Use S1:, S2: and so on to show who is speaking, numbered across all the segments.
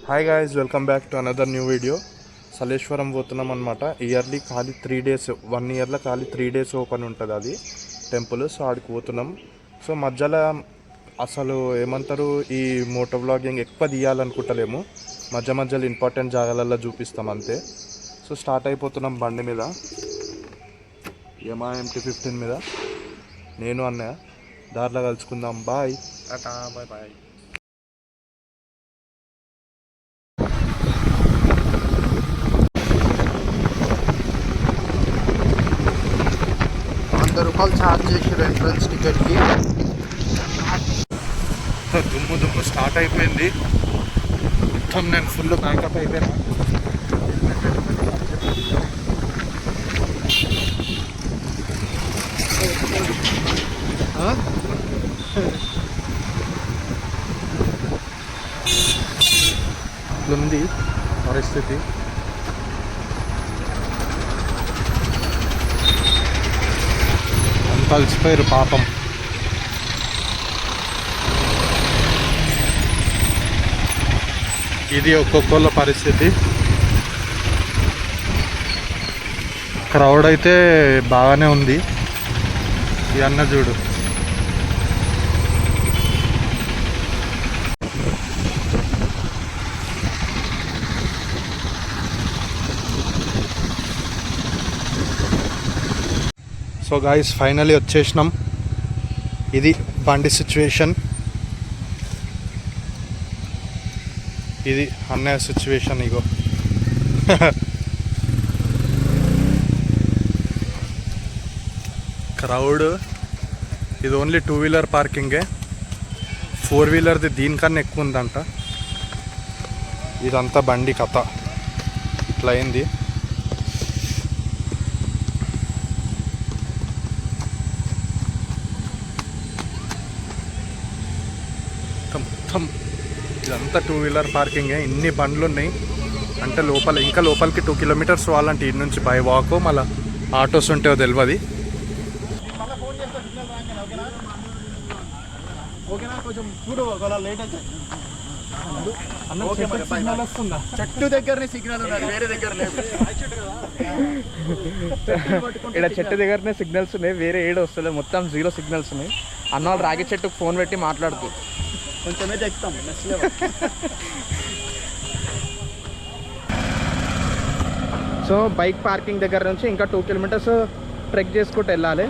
S1: Hi guys, welcome back to another new video. Saleshwaram పోతున్నాం అనమాట. Yearly ఖాళీ 3 days, 1 yearలో ఖాళీ 3 days ఓపెన్ ఉంటుంది అది టెంపుల్. సో ఆడికి పోతున్నాం. సో మధ్యలో అసలు ఏమంటారు, ఈ మోటో వ్లాగింగ్ ఎక్కువ తీయాలనుకుంటలేము. మధ్యలో ఇంపార్టెంట్ జాగాలలో చూపిస్తాం అంతే. సో స్టార్ట్ అయిపోతున్నాం బండి మీద, యమహా MT-15 మీద. నేను అన్నయ్య దారిలో కలుసుకుందాం. Bye, tata, bye bye. ₹100 charge చేసారు ఎంట్రన్స్ టికెట్కి. దుమ్ము స్టార్ట్ అయిపోయింది మొత్తం. నేను ఫుల్ బ్యాకప్ అయిపోయినా. ఇట్లుంది పరిస్థితి. కలిసిపోయారు పాపం. ఇది ఒక్కొక్కళ్ళ పరిస్థితి. క్రౌడ్ అయితే బాగానే ఉంది. ఈ అన్న చూడు, సో గాయ్స్ ఫైనలీ వచ్చేసినాం. ఇది బండి సిచ్యువేషన్, ఇది అన్నయ్య సిచ్యువేషన్. ఇగో క్రౌడ్. ఇది ఓన్లీ 2-wheeler పార్కింగే, 4-wheelerది దీనికన్నా ఎక్కువ ఉందంట. ఇదంతా బండి కథ ఇట్లా అయింది. మొత్తం ఇదంతా 2-wheeler పార్కింగే. ఇన్ని బండ్లు ఉన్నాయి అంటే లోపల, ఇంకా లోపలికి 2 kilometers పోవాలంటే ఇటు నుంచి బై వాక్. మళ్ళీ ఆటోస్ ఉంటేవో తెలియదు.
S2: చెట్టు దగ్గరనే సిగ్నల్ వేరే దగ్గర ఇక్కడ చెట్టు దగ్గరనే సిగ్నల్స్ ఉన్నాయి, వేరే ఏడు వస్తలేదు. మొత్తం 0 సిగ్నల్స్ ఉన్నాయి. అన్న వాళ్ళు రాగి చెట్టుకు ఫోన్ పెట్టి మాట్లాడుతూ కొంచెమే చెప్తాం. సో బైక్ పార్కింగ్ దగ్గర నుంచి ఇంకా 2 kilometers ట్రెక్ చేసుకుంటూ వెళ్ళాలి.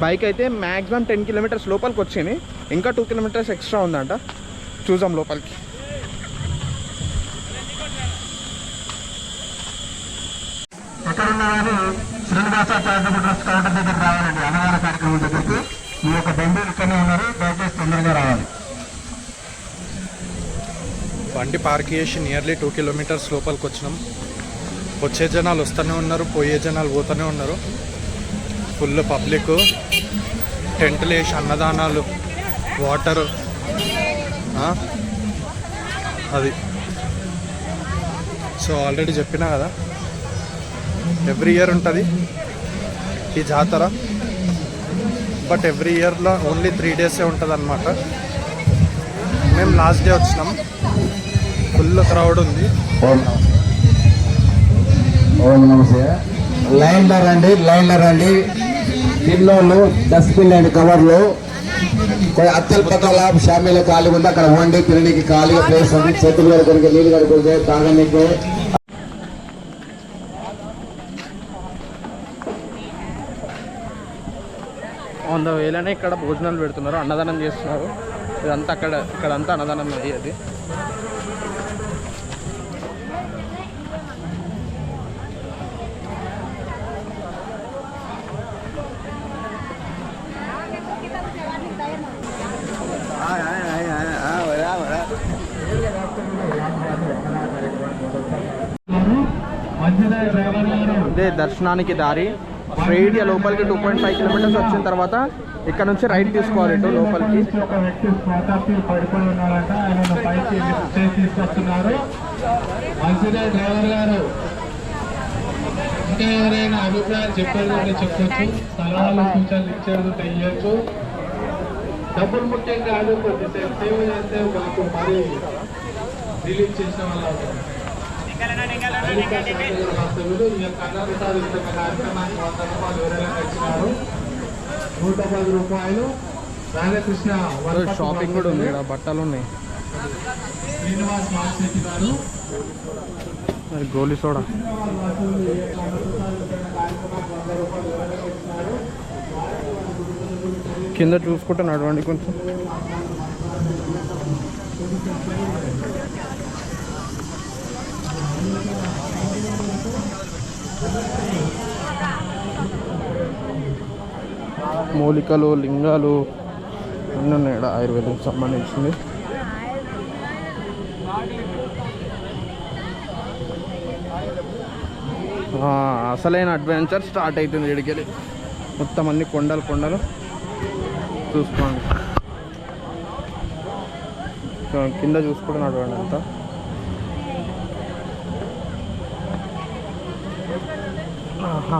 S2: బైక్ అయితే మ్యాక్సిమం 10 kilometers లోపలికి వచ్చింది. ఇంకా 2 kilometers ఎక్స్ట్రా ఉందంట. చూసాం లోపలికి.
S3: ఎక్కడున్నా కానీ శ్రీనివాస చారిటబుల్ ట్రస్ట్ కౌంటర్ దగ్గర రావాలండి. అన్నదాన కార్యక్రమం దగ్గరికి మీ యొక్క బంధువులు ఇక్కడనే ఉన్నారు, దయచేసి తొందరగా రావాలి.
S1: బండి పార్క్ చేసి నియర్లీ 2 kilometers లోపలికి వచ్చినాం. వచ్చే జనాలు వస్తూనే ఉన్నారు, పోయే జనాలు పోతూనే ఉన్నారు. Full public. టెంట్లు వేసి అన్నదానాలు, వాటరు, అది. సో ఆల్రెడీ చెప్పినా కదా, ఎవ్రీ ఇయర్ ఉంటుంది ఈ జాతర. బట్ ఎవ్రీ ఇయర్లో ఓన్లీ 3 days ఉంటుంది అన్నమాట. మేము లాస్ట్ డే వచ్చినాం. ఫుల్ క్రౌడ్ ఉంది.
S3: ఓం నమస్తే. లైన్లో రండి. పిల్లోళ్ళు డస్ట్బిన్ అండ్ కవర్లు అత్తల పక్కల షామీలో ఖాళీ ఉంది, అక్కడ వండి తినడానికి ఖాళీగా ప్లేస్ ఉంది. చేతులు కడుకొని నీళ్ళు కడుకుంటే తాగడానికి.
S2: ఆన్ ద వేలోనే ఇక్కడ భోజనాలు పెడుతున్నారు, అన్నదానం చేస్తున్నారు. ఇదంతా ఇక్కడంతా అన్నదానం అయ్యేది. ఇదే దర్శనానికి దారి. స్ట్రైట్ లోపలికి 2.5 kilometers వచ్చిన తర్వాత ఇక్కడ నుంచి రైట్ తీసుకోవాలి ఇటు లోపలికి.
S3: ఒక వ్యక్తి పడుకొని ఉన్నారంట, ఆయన పైకి తీసుకొస్తున్నారు. మంచిదే డ్రైవర్ గారు. ఇంకా ఎవరైనా అభిప్రాయాలు చెప్పేది ఉంటే చెప్పొచ్చు, సలహాలు సూచనలు ఇచ్చేది ఇవ్వచ్చు. డబ్బులు ముఖ్యం కాదు, కొద్దిసేపు సేవ చేస్తే మాకు మరి
S4: రిలీజ్ చేసిన వాళ్ళు అవుతారు. వాస్తవ్యులు ఈ యొక్క అన్నప్రసాద వితరణ కార్యక్రమానికి 100 రూపాయలు వివరాలకు ఇచ్చినారు. 110 రూపాయలు రాధాకృష్ణ
S2: షాపింగ్ కూడా ఉంది ఇక్కడ, బట్టలు ఉన్నాయి.
S4: శ్రీనివాస్ మాల్శెట్టి గారు
S2: మరి గోలీ సోడా కింద చూసుకుంటే నడవండి కొంచెం. మూలికలు, లింగాలు అన్నీ ఉన్నాయి ఇక్కడ, ఆయుర్వేదం సంబంధించింది. అసలైన అడ్వెంచర్ స్టార్ట్ అవుతుంది ఇడికెళ్ళి. మొత్తం అన్ని కొండలు కొండలు చూసుకోండి. కింద చూసుకుంటూ నడవండి అంతా. ఆహా,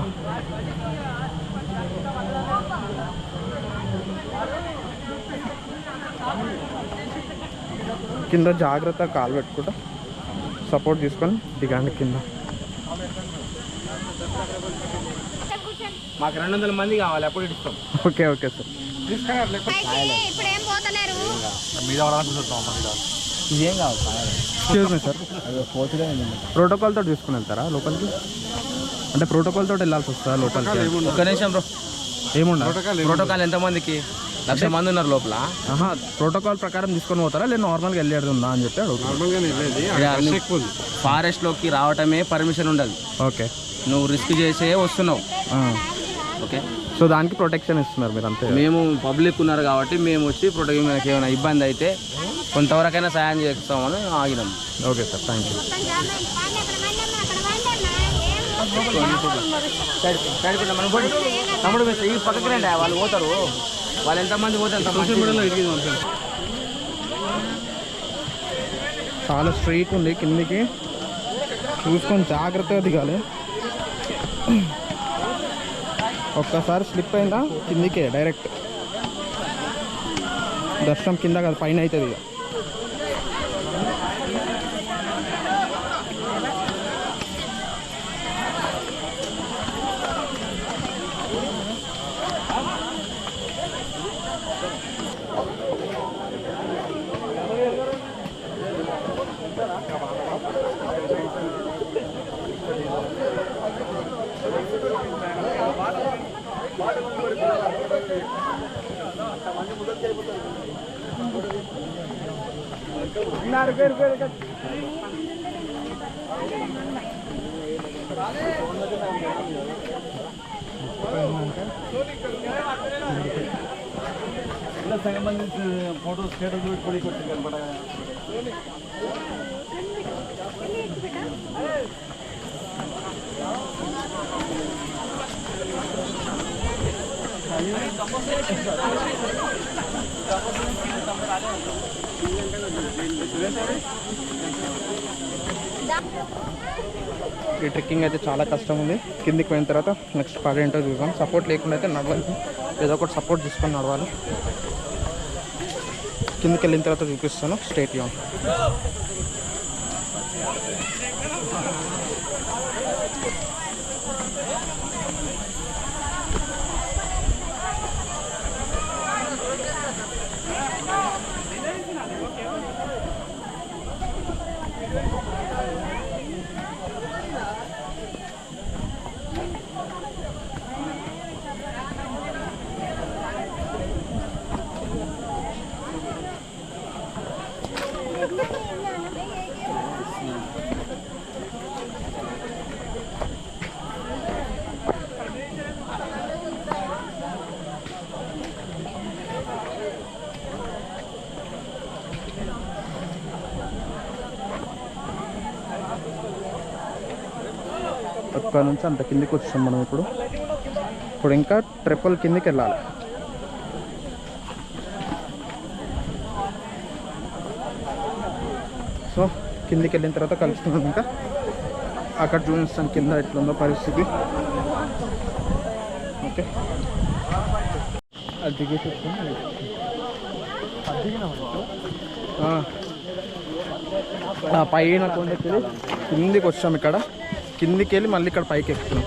S2: కింద జాగ్రత్త, కాలు పెట్టుకుంటా సపోర్ట్ తీసుకొని దిగండి కింద.
S5: మాకు 200 మంది కావాలి, అప్పుడు ఇస్తాం.
S2: Okay okay sir.
S6: ఇప్పుడు ఏం పోతలేరు.
S5: ఇదేం కావాలి
S2: ఎక్స్క్యూజ్ మీ సార్, ప్రోటోకాల్ తోటి తీసుకుని వెళ్తారా లోపలికి? అంటే ప్రోటోకాల్ తోటి వెళ్ళాల్సి వస్తుందా లోపలికి?
S5: ఒక్క నిమిషం బ్రో.
S2: ఏముండదు.
S5: ప్రోటోకాల్ ఎంతమందికి? 1,00,000 మంది ఉన్నారు లోపల.
S2: ప్రోటోకాల్ ప్రకారం తీసుకొని పోతారా లేదా నార్మల్గా వెళ్ళేది ఉందా అని చెప్పి అడుగుతాను.
S5: ఫారెస్ట్ లోకి రావటమే పర్మిషన్ ఉండదు.
S2: ఓకే,
S5: నువ్వు రిస్క్ చేసే వస్తున్నావు. ఓకే,
S2: సో దానికి ప్రొటెక్షన్ ఇస్తున్నారు మీరు అంతే.
S5: మేము పబ్లిక్ ఉన్నారు కాబట్టి మేము వచ్చి ప్రొటెక్ట్, మనకి ఏమైనా ఇబ్బంది అయితే కొంతవరకైనా సాయం చేస్తామని ఆగినాం.
S2: Okay sir, thank you.
S5: తమ్ముడు ఈ పక్కకి రండి, వాళ్ళు పోతారు. వాళ్ళు ఎంతమంది పోతారు?
S2: చాలా స్ట్రైట్ ఉంది కిందికి, చూసుకొని జాగ్రత్తగా దిగాలి. ఒక్కసారి స్లిప్ అయిందా కిందికే డైరెక్ట్ దర్శనం. కింద కాదు, పైన అవుతుంది.
S5: ఫోటో స్టేటస్ పెట్టుకోవడానికి
S2: ఈ ట్రెక్కింగ్ అయితే చాలా కష్టం ఉంది. కిందికి పోయిన తర్వాత నెక్స్ట్ పగ ఏంటో చూద్దాం. సపోర్ట్ లేకుండా అయితే నడవాలి, ఏదో ఒకటి సపోర్ట్ తీసుకొని నడవాలి. కిందికి వెళ్ళిన తర్వాత చూపిస్తాను. State on. అక్కడ నుంచి అంత కిందికి వచ్చాం మనం. ఇప్పుడు ఇంకా ట్రిపుల్ కిందికి వెళ్ళాలి. సో కిందికి వెళ్ళిన తర్వాత కలుస్తున్నాం. ఇంకా అక్కడ చూపిస్తాను కింద ఎట్లుందో పరిస్థితి. ఓకే, అది దిగేసి ఆ పైన కొండకి వెళ్ళి కిందికి వచ్చాం. ఇక్కడ కిందికి వెళ్ళి మళ్ళీ ఇక్కడ పైకి ఎక్కుతున్నాం.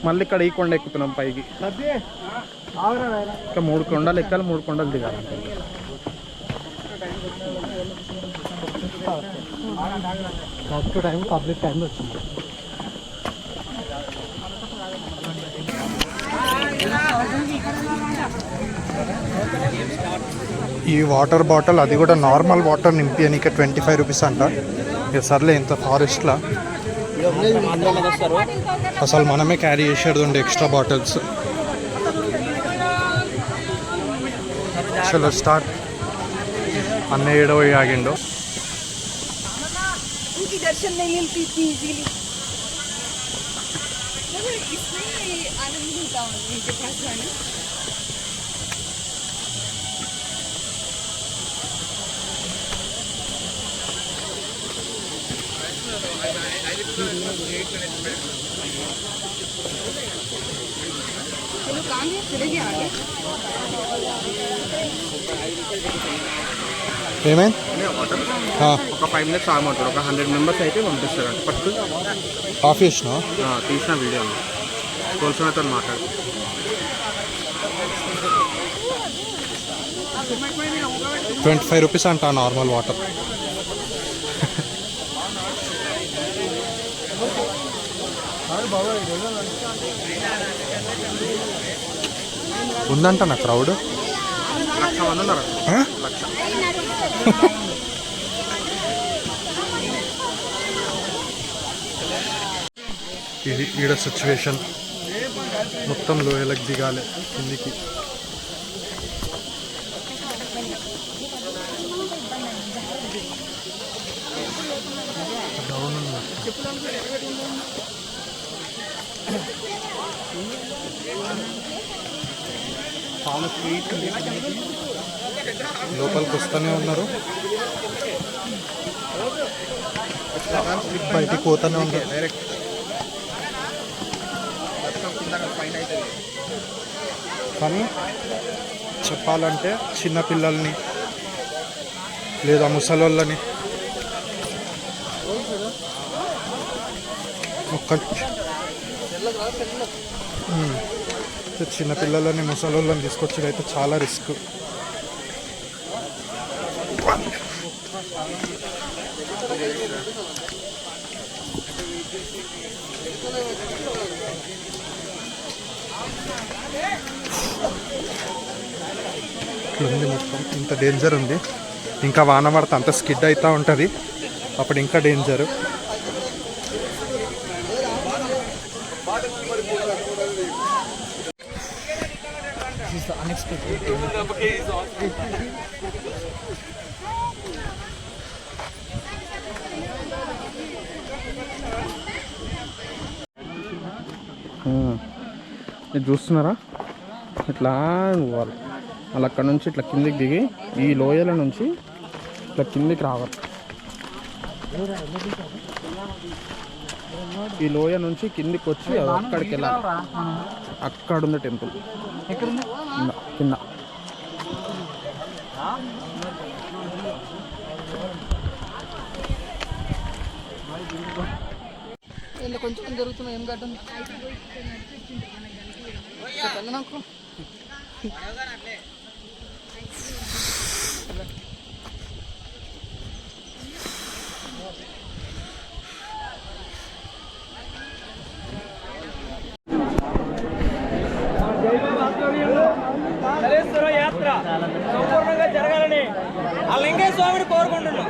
S2: మళ్ళీ ఇక్కడ ఈ కొండ ఎక్కుతున్నాం పైకి. ఇంకా 3 కొండలు ఎక్కాలి, 3 కొండలు దిగాలి. పబ్లిక్ టైం వచ్చింది.
S1: ఈ వాటర్ బాటిల్ అది కూడా నార్మల్ వాటర్ నింపియనికే 25 రూపీస్ అంట. ఇక సర్లే ఇంత ఫారెస్ట్లో అసలు మనమే క్యారీ చేసేది ఉండే ఎక్స్ట్రా బాటిల్స్. చలో స్టార్ట్. అన్న ఏడో ఆగిండో.
S7: उनकी दर्शन नहीं मिलती थी इजीली, मगर इसमें आनंद मिलता हूँ इनके पास जाने. चलो काम है, चलेंगे आगे.
S1: ఏమైంది?
S2: ఒక 5 minutes ఆగమంటాడు. ఒక 100 మెంబర్స్ అయితే పంపిస్తారంట. ఫస్ట్
S1: ఆఫ్ చేసినా
S2: తీసిన వీడియో కోల్సనతో మాట్లాడు.
S1: ₹25 అంట నార్మల్ వాటర్. ఉందంట నా క్రౌడ్
S2: 1,00,000 మంది ఉన్నారు.
S1: ఇది ఈడ సిచ్యువేషన్. మొత్తం లోయలకు దిగాలి కిందికి. డౌన్ లోపలికి వస్తూనే ఉన్నారు, బయటికి పోతూనే ఉన్నారు. కానీ చెప్పాలంటే చిన్నపిల్లల్ని లేదా ముసలోళ్ళని చిన్నపిల్లలని ముసలోళ్ళని తీసుకొచ్చి అయితే చాలా రిస్క్. ఇట్లుంది మొత్తం, ఇంత డేంజర్ ఉంది. ఇంకా వాన పడితే అంత స్కిడ్ అవుతూ ఉంటుంది, అప్పుడు ఇంకా డేంజరు.
S2: ఇది చూస్తున్నారా, ఇట్లా పోవాలి. మళ్ళీ అక్కడ నుంచి ఇట్లా కిందికి దిగి ఈ లోయల నుంచి ఇట్లా కిందికి రావాలి. ఈ లోయ నుంచి కిందికి వచ్చి అక్కడికి వెళ్ళాలి. అక్కడ ఉంది టెంపుల్ కింద.
S7: కొంచెం జరుగుతున్నా ఏం కట్టం నాకు
S8: యాత్ర సంపూర్ణంగా జరగాలని ఆ లింగయ్య స్వామిని కోరుకుంటున్నాం.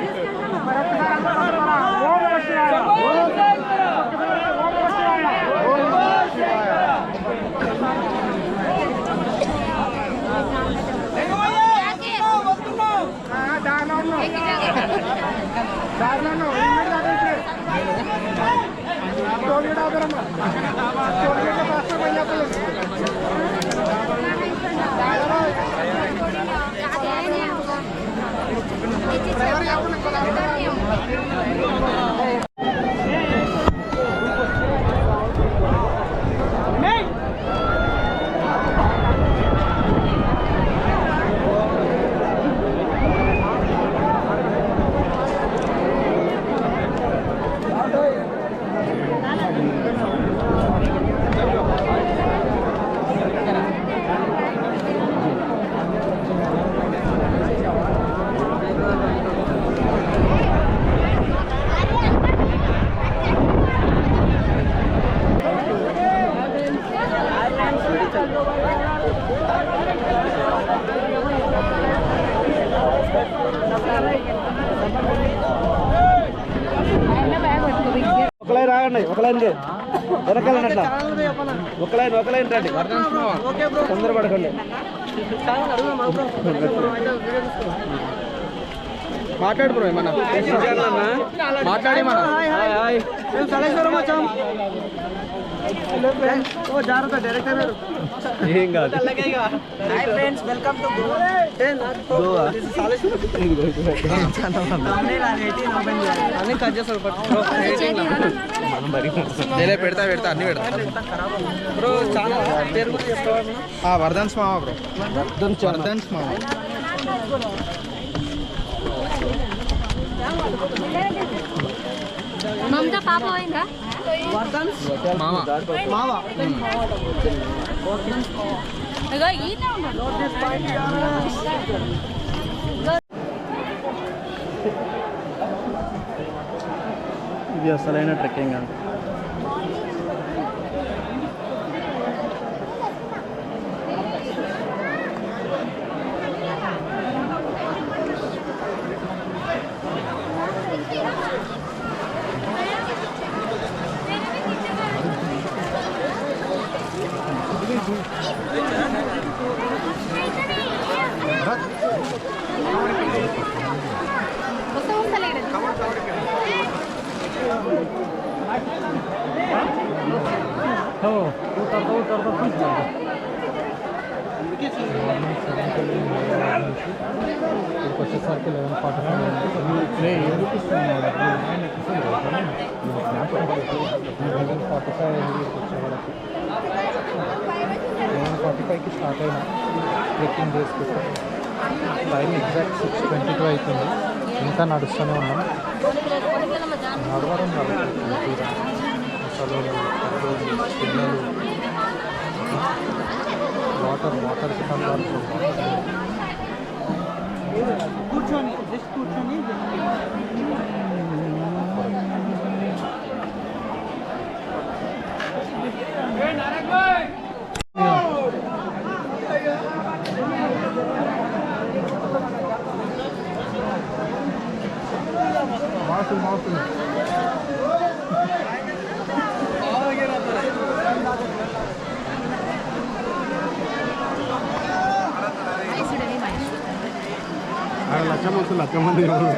S2: ఉన్నాయి ఒక లైన్ వెనకాలండి అట్లా ఒక లైన్ రండి తొందరపడకండి మాట్లాడు బ్రో ఏమన్నా మాట్లాడి మన జాగ్రత్త డైరెక్టర్ ఏం కాదు పెడతా అన్ని పెడతా బ్రో చాలా పేరు వర్ధన్స్ మామ బ్రో వర్ధన్స్ మామ
S6: మమతా పాప పోయిందా
S2: ఇది అసలైన ట్రెక్కింగ్ అంటే
S4: వచ్చేసరికి 11:45కి స్టార్ట్ అయినా ట్రెక్కింగ్ చేసుకుంటాం. టైం ఎగ్జాక్ట్ 6:22 అవుతుంది. ఇంకా నడుస్తూనే ఉన్నాం. నడవడం కాదు, అసలు పిల్లలు వాటర్కి కూర్చొని మాసు లక్ష మంది
S8: రాళ్ళు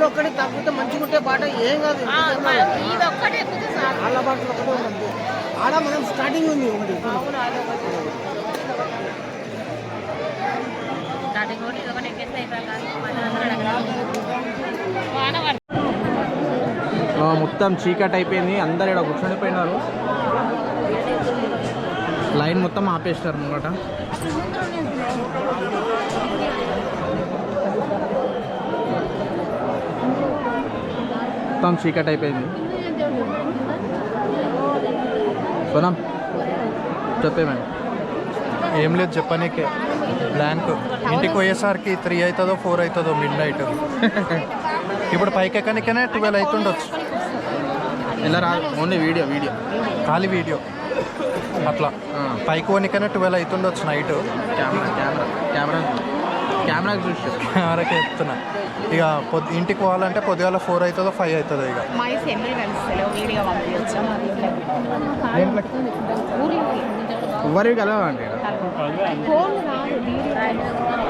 S8: ఒక్కడే తగ్గితే మంచిగా ఉంటే పాట ఏం కాదు. వాళ్ళ పాటలు ఒకటే ఉంది. ఆడ మనం స్టార్టింగ్ ఉంది ఒకటి.
S2: మొత్తం చీకటి అయిపోయింది. అందరు ఇక్కడ కూర్చొనిపోయినారు. లైన్ మొత్తం ఆపేస్తారు ముంగట. మొత్తం చీకటి అయిపోయింది. సోనం చెప్పేమని
S1: ఏం లేదు చెప్పనీకే. బ్లాంక్. ఇంటికి పోయేసరికి 3 అవుతుందో 4 అవుతుందో మిడ్ నైట్. ఇప్పుడు పైకి ఎక్కనికనే 12 అవుతుండొచ్చు.
S2: ఇలా రాదు, ఓన్లీ వీడియో
S1: ఖాళీ వీడియో అట్లా. పైకి పోనీకనే 12 అవుతుండొచ్చు నైట్.
S2: కెమెరాకి చూసి
S1: కెమెరాకి చెప్తున్నా. ఇక ఇంటికి పోవాలంటే పొద్దుగాల 4 అవుతుందో 5 అవుతుందో. ఇక
S2: ఎవరికి కలవండి.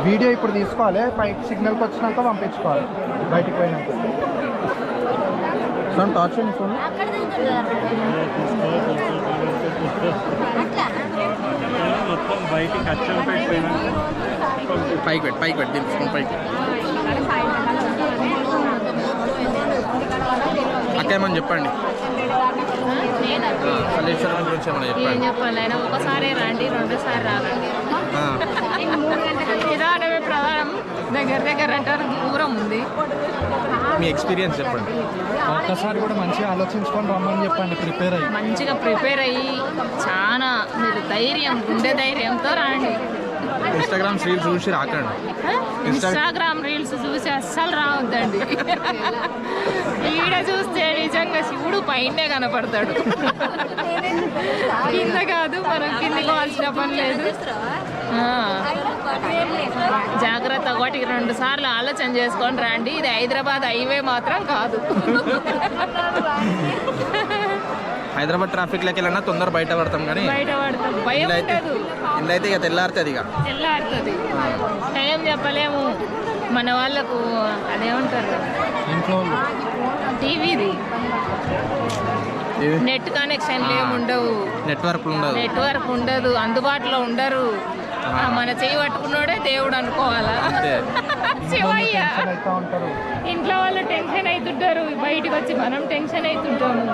S1: వీడియో ఇప్పుడు తీసుకోవాలి. పైకి సిగ్నల్కి వచ్చినాక పంపించుకోవాలి బయటికి పోయినాక.
S2: ఫోన్ టార్చ్ అండి. ఫోన్ పైకి పెట్టి దీనికి ఫోన్ పైకి. అక్క ఏమని చెప్పండి. కాళేశ్వరం గురించి ఏమన్నా చెప్పండి.
S6: చెప్పాలి ఆయన ఒకసారి రండి, 2 సార్లు రాకండి. ఇదే ప్రధానం. దగ్గర అంటారు, దూరం ఉంది.
S2: మీ ఎక్స్పీరియన్స్ చెప్పండి.
S1: ఒక్కసారి కూడా మంచిగా ఆలోచించుకొని రమ్మని చెప్పండి.
S6: మంచిగా ప్రిపేర్ అయ్యి చాలా మీరు గుండె ధైర్యంతో రండి.
S2: ఇన్స్టాగ్రామ్ రీల్స్ చూసి రాకండి.
S6: ఇన్స్టాగ్రామ్ రీల్స్ చూసి అస్సలు రావద్దండి. ఈడ చూస్తే నిజంగా శివుడు పైనే కనపడతాడు, కింద కాదు. మనం కిందికి పోవాల్సిన పని లేదు. జాగ్రత్త, ఒకటికి 2 సార్లు ఆలోచన చేసుకొని రండి. ఇది హైదరాబాద్ హైవే మాత్రం కాదు.
S2: హైదరాబాద్ ట్రాఫిక్ లెక్క వెళ్ళినా తొందర బయట పడతాం, కానీ
S6: బయట పడతాం, భయం ఉండదు.
S2: ఇంట్లో అయితే ఇక తెల్లారుతుంది.
S6: టైం చెప్పలేము మన వాళ్ళకు. అదేమంటారు, టీవీది నెట్ కనెక్షన్లు ఏముండవు, నెట్వర్క్ ఉండదు, అందుబాటులో ఉండరు. మన చేయి పట్టుకున్నాడే దేవుడు అనుకోవాలా. శివయ్య ఇంట్లో వాళ్ళు టెన్షన్ అవుతుంటారు, బయటకు వచ్చి మనం టెన్షన్ అవుతుంటాము.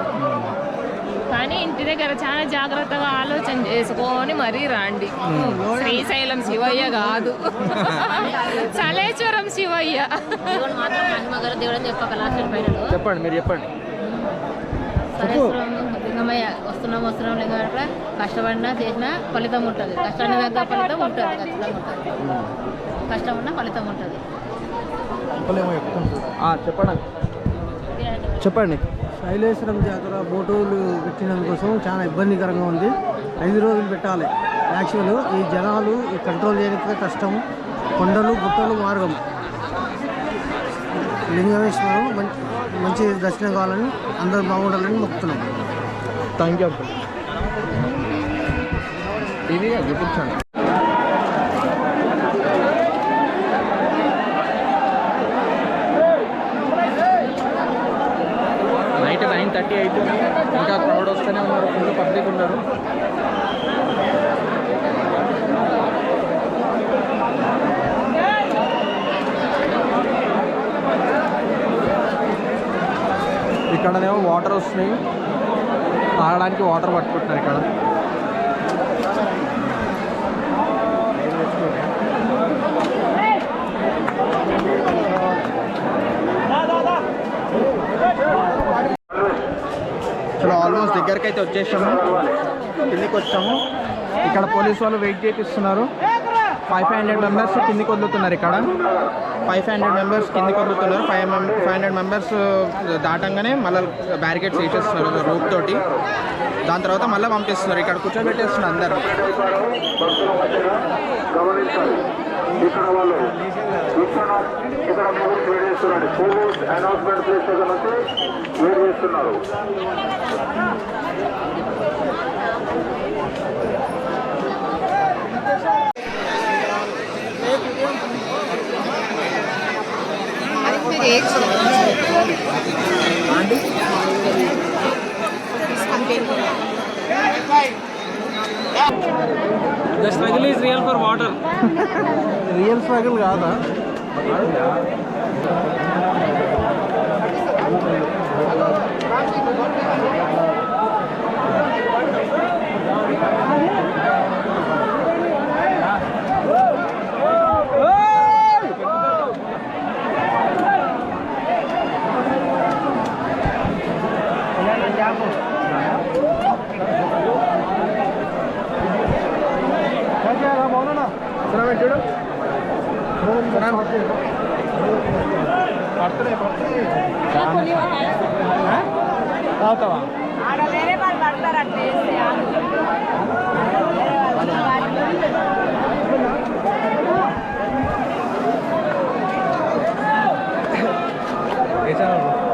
S6: కానీ ఇంటి దగ్గర చాలా జాగ్రత్తగా ఆలోచన చేసుకొని మరీ రాండి. శ్రీశైలం శివయ్య కాదు, సలేశ్వరం శివయ్య.
S2: చెప్పండి, మీరు చెప్పండి.
S7: వస్తున్నాం లేక కష్టపడినా చేసినా ఫలితం ఉంటుంది. కష్టాన్ని తగ్గ ఫలితం ఉంటుంది, ఖచ్చితంగా ఉంటుంది. కష్టం ఉన్నా ఫలితం ఉంటుంది.
S2: చెప్పండి.
S8: శైలేశ్వరం జాతర బోటులు పెట్టినందుకోసం చాలా ఇబ్బందికరంగా ఉంది. 5 రోజులు పెట్టాలి. యాక్చువల్ ఈ జనాలు ఈ కంట్రోల్ చేయడానికి కష్టం. కొండలు గుట్టలు మార్గం. లింగమేశ్వరం మంచి దర్శనం కావాలని, అందరూ బాగుండాలని మొక్కుతున్నాం.
S2: Thank you. ఇది యూట్యూబ్ ఛానల్. నైట్ 9:30 అవుతుంది, ఇంకా క్రౌడ్ వస్తూనే ఉన్నారు, ఫుల్ పబ్లిక్ ఉన్నారు. ఇక్కడనేమో వాటర్ వస్తున్నాయి, తాగడానికి వాటర్ పట్టుకుంటున్నారు ఇక్కడ. చలో ఆల్మోస్ట్ దగ్గరికి అయితే వచ్చేసాము, కిందికి వచ్చాము. ఇక్కడ పోలీసు వాళ్ళు వెయిట్ చేపిస్తున్నారు. 500 మెంబర్స్ కిందికి వదులుతున్నారు. ఇక్కడ 500 మెంబర్స్ కిందికి వదులుతున్నారు. 500 మెంబర్స్ దాటంగానే మళ్ళీ బ్యారికేడ్స్ వేసేస్తున్నారు రూప్ తోటి. దాని తర్వాత మళ్ళీ పంపిస్తున్నారు. ఇక్కడ కూర్చోబెట్టేస్తున్నారు అందరు.
S4: ఇక్కడ వాళ్ళు ఇక్కడ వెయిట్ చేస్తున్నారండి. పోలీస్ అనౌన్స్మెంట్ ప్లేస్ దగ్గర నుంచి వెయిట్ చేస్తున్నారు.
S5: The struggle is real for water.
S2: Real struggle కాదా? చూడు తాగుతావా?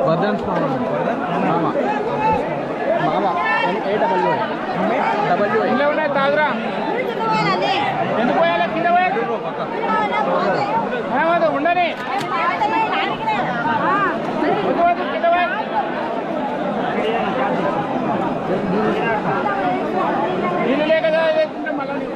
S2: భద్రం మామ ఉన్నాయి తాగురా. ఎందుకు పోయాలి కింద ఉండని కింద నీళ్ళు లేక మళ్ళీ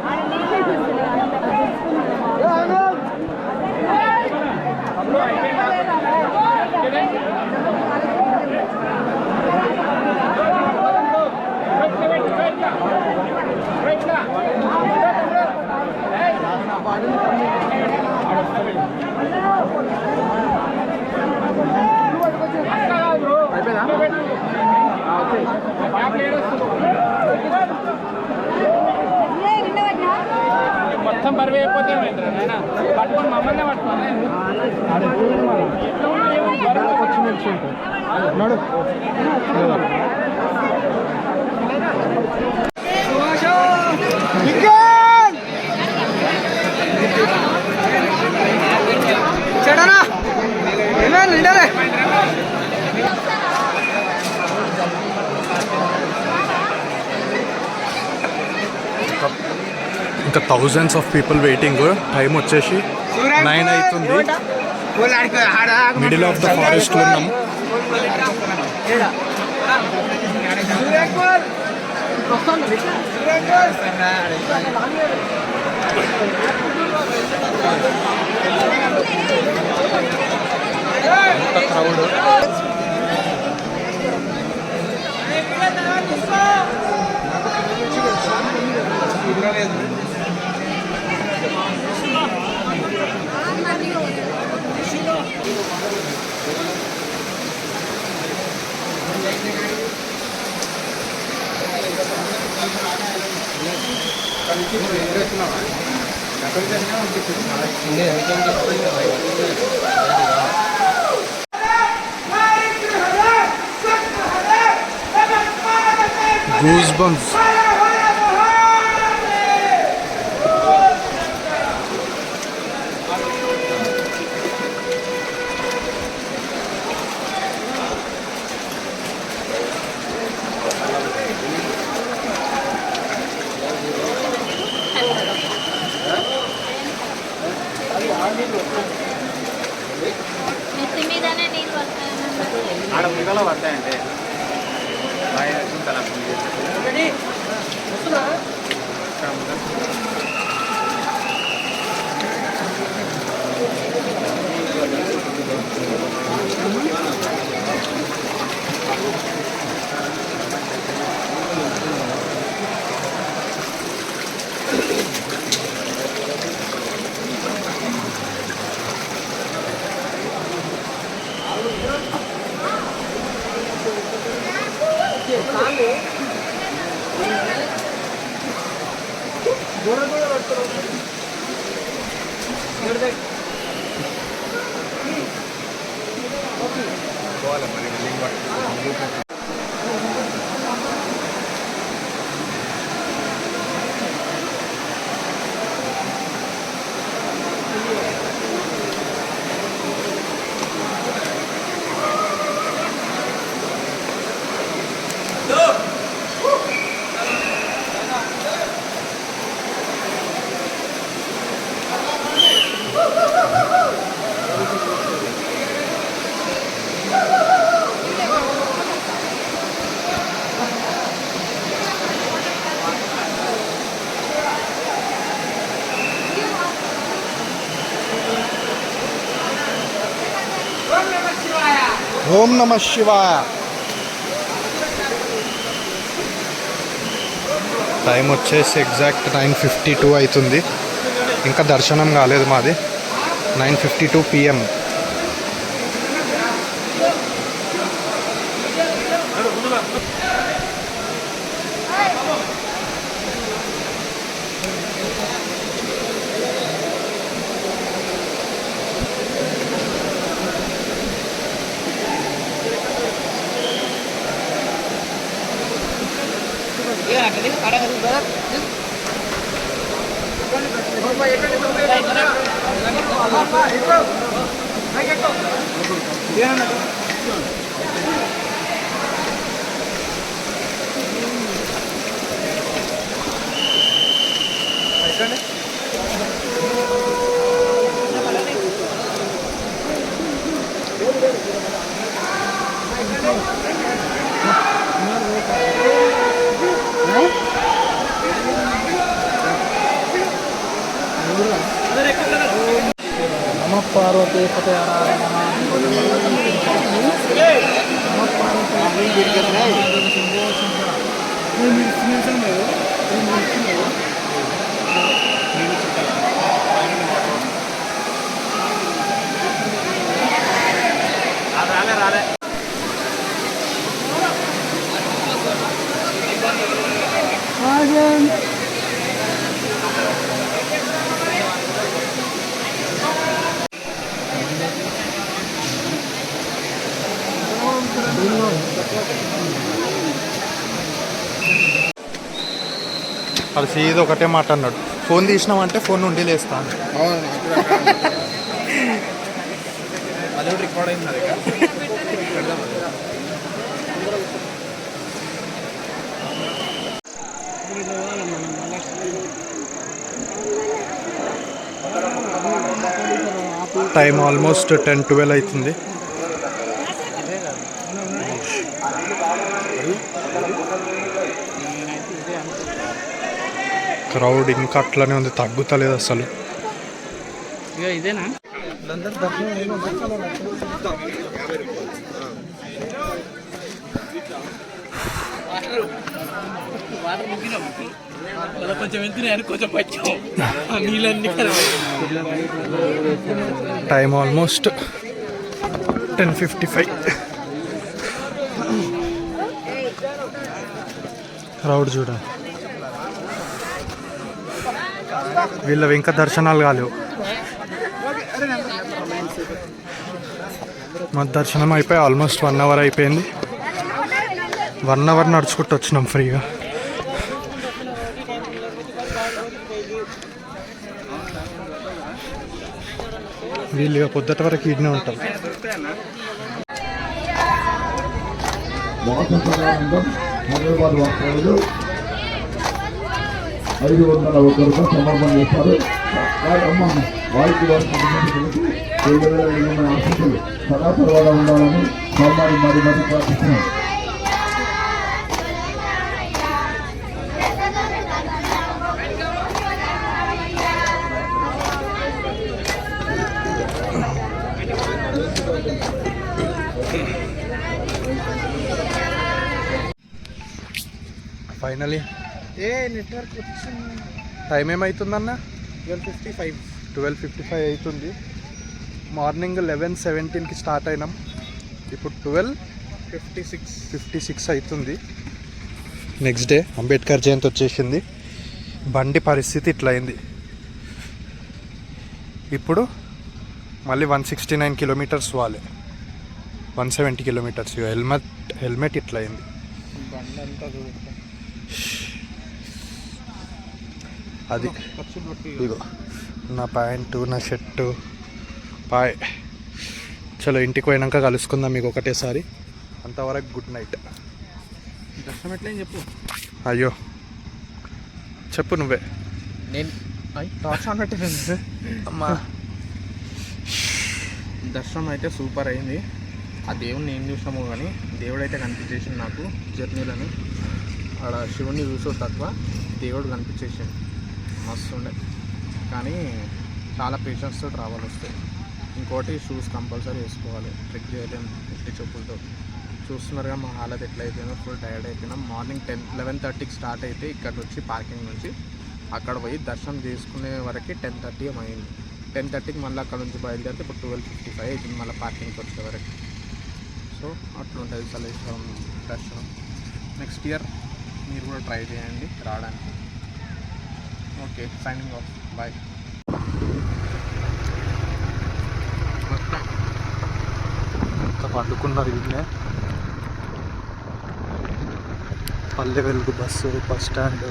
S5: వర్షం పరువు అయిపోతే పట్టుకొని మమ్మల్ని పట్టుకోండి.
S1: ఇంకా thousands of people waiting. Time వచ్చేసి 9 అవుతుంది. మిడిల్ ఆఫ్ ద ఫారెస్ట్లో ఉన్నాం. క్రౌడ్. Goose bumps.
S7: నెత్తి మీదనే నీళ్ళు వస్తాయి.
S5: ఆడ ముందలో పడతాయంటే ఓం నమ శివాయ. టైం వచ్చేసి ఎగ్జాక్ట్ 9:52 అవుతుంది. ఇంకా దర్శనం కాలేదు మాది. 9:52 PM.
S8: నమ పార్వతీ పతయారాయ
S5: రాలే అది సీదా ఒకటే మాట అన్నాడు, ఫోన్ తీసినామంటే ఫోన్ నుండి లేస్తాను.
S2: రికార్డ్ అయింది అది.
S5: టైం ఆల్మోస్ట్ 10-12 అవుతుంది. క్రౌడ్ ఇంకా అట్లనే ఉంది, తగ్గుతలేదు అసలు.
S2: ఇదేనా కొంచెం వెళ్తున్నాయి, కొంచెం నీళ్ళన్నీ
S5: టైం ఆల్మోస్ట్ 10:55. క్రౌడ్ చూడండి, వీళ్ళవి ఇంకా దర్శనాలు కాలేవు. మా దర్శనం అయిపోయి ఆల్మోస్ట్ 1 అవర్ అయిపోయింది. 1 అవర్ నడుచుకుంటూ వచ్చినాం ఫ్రీగా. వీళ్ళు ఇక పొద్దుట వరకు ఇడ్నే ఉంటాం.
S3: హైదరాబాద్ వాస్తవులు 501 సమర్పణ చేస్తారు. వారికి ఆశీస్సులు సదా సర్వదా ఉండాలని సోమారి మరి మరి ప్రార్థిస్తున్నాం.
S5: ఫైనలీ
S2: నెట్వర్క్ వచ్చింది.
S5: టైం ఏమవుతుందన్న?
S2: 12:55
S5: అవుతుంది. మార్నింగ్ 11:17కి స్టార్ట్ అయినాం, ఇప్పుడు 12:56 అవుతుంది. నెక్స్ట్ డే అంబేద్కర్ జయంతి వచ్చేసింది. బండి పరిస్థితి ఇట్లా అయింది. ఇప్పుడు మళ్ళీ 169 కిలోమీటర్స్ పోవాలి, 170 కిలోమీటర్స్. హెల్మెట్ ఇట్లా అయింది. అది ఇగో నా ప్యాంటు, నా షర్టు, బాయ్. చలో ఇంటికి పోయినాక కలుసుకుందాం మీకు ఒకటేసారి. అంతవరకు గుడ్ నైట్.
S2: దర్శనం ఎట్లా చెప్పు.
S5: అయ్యో చెప్పు నువ్వే.
S2: నేను టార్చ్ ఆన్ పెట్టేది
S5: అమ్మా.
S2: దర్శనం అయితే సూపర్ అయింది. ఆ దేవుడిని ఏం చూసామో కానీ దేవుడు అయితే కనిపించేసింది నాకు. జర్నీలను ఆడ శివుడిని చూసో తక్కువ దేవుడు కనిపించేసింది. మస్తు ఉండే, కానీ చాలా పేషెన్స్ తోటి రావాలి వస్తాయి. ఇంకోటి షూస్ కంపల్సరీ వేసుకోవాలి, ట్రెక్ చేయలేం ఎట్టి చెప్పులతో. చూస్తున్నారుగా మా హాలత్ ఎట్లా అయిపోయిందో, ఫుల్ టైర్డ్ అయిపోయినాం. మార్నింగ్ 11:30కి స్టార్ట్ అయితే ఇక్కడ నుంచి పార్కింగ్ నుంచి అక్కడ పోయి దర్శనం చేసుకునే వరకు 10:30 అయింది. 10:30కి మళ్ళీ అక్కడ నుంచి బయలుదేరితే ఇప్పుడు 12:55 అవుతుంది మళ్ళీ పార్కింగ్కి వచ్చే వరకు. సో అట్లుంటుంది సలేశ్వరం దర్శనం. నెక్స్ట్ ఇయర్ మీరు కూడా ట్రై చేయండి రావడానికి. Okay, signing off, bye.
S5: పండుకున్నారు వీళ్ళే. పల్లె వెలుగు బస్సు, బస్ స్టాండ్.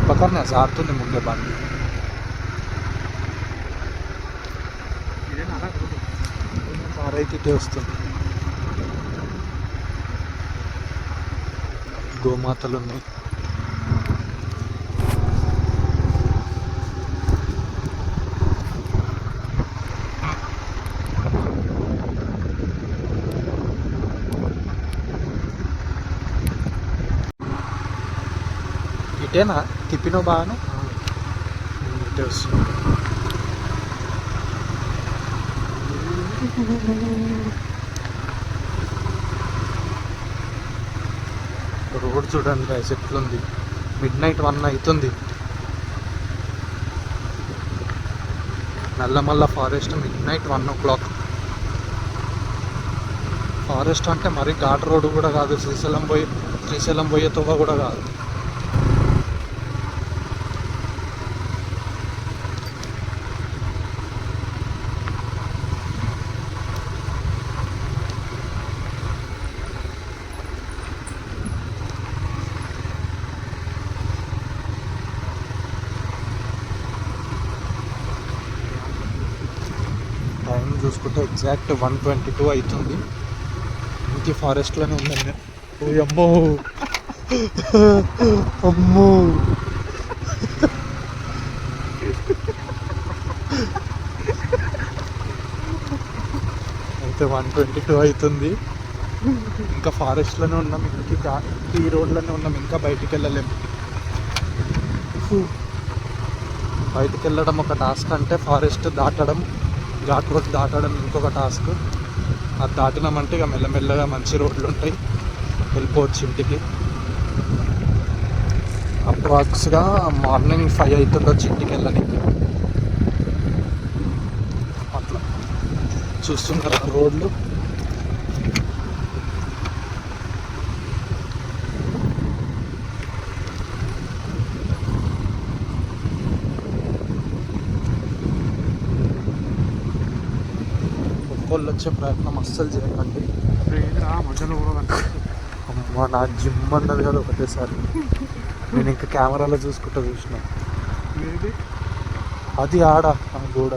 S5: పక్కన సారుతుంది ముందే బండి. సారైతే వస్తుంది. గోమాతలు ఉన్నాయి. ఇటేనా తిప్పినో బాగానే ఇటే వస్తుంది. రోడ్ చూడండి గైస్ ఎట్లుంది. మిడ్నైట్ 1 అవుతుంది. Nallamala forest midnight 1 o'clock. Forest అంటే మరి ఘాట్ రోడ్ కూడా కాదు, శ్రీశైలం పోయే తోవ కూడా కాదు. టైం చూసుకుంటే ఎగ్జాక్ట్ 1:22 అవుతుంది. ఇంటి ఫారెస్ట్లోనే ఉన్నాను నేను. ఓ అమ్మో అమ్మో అయితే 1:22 అవుతుంది. ఇంకా ఫారెస్ట్లోనే ఉన్నాం. ఇంటికి ఈ రోడ్లోనే ఉన్నాం. ఇంకా బయటికి వెళ్ళలేము. బయటికి వెళ్ళడం ఒక టాస్క్ అంటే ఫారెస్ట్ దాటడం, ఘాట్ రోడ్ దాటడం ఇంకొక టాస్క్. అది దాటినామంటే ఇక మెల్లమెల్లగా మంచి రోడ్లు ఉంటాయి, వెళ్ళిపోవచ్చు ఇంటికి. అప్రాక్స్గా మార్నింగ్ 5 అవుతుండొచ్చు ఇంటికి వెళ్ళడానికి. అట్లా చూస్తున్నారు రోడ్లు. ఒక్కోళ్ళు వచ్చే ప్రయత్నం అస్సలు చేయకండి. అమ్మా నా జిమ్ అన్నది కదా ఒకటేసారి. నేను ఇంకా కెమెరాలో చూసుకుంటూ చూసిన అది ఆడ ఆ గోడ